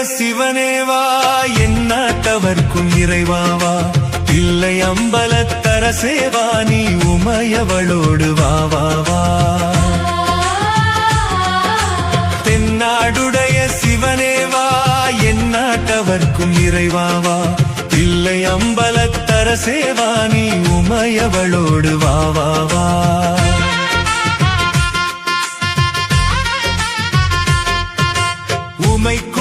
சிவனேவா எந்நாட்டவர்க்கும் இறைவாவா இல்லை அம்பலத்தரசேவா நீ உமையவளோடு வாவாவா தென்னாடுடைய சிவனேவா எந்நாட்டவர்க்கும் இறைவாவா இல்லை அம்பலத்தரசேவா நீ உமையவளோடு வாவாவா உமைக்கு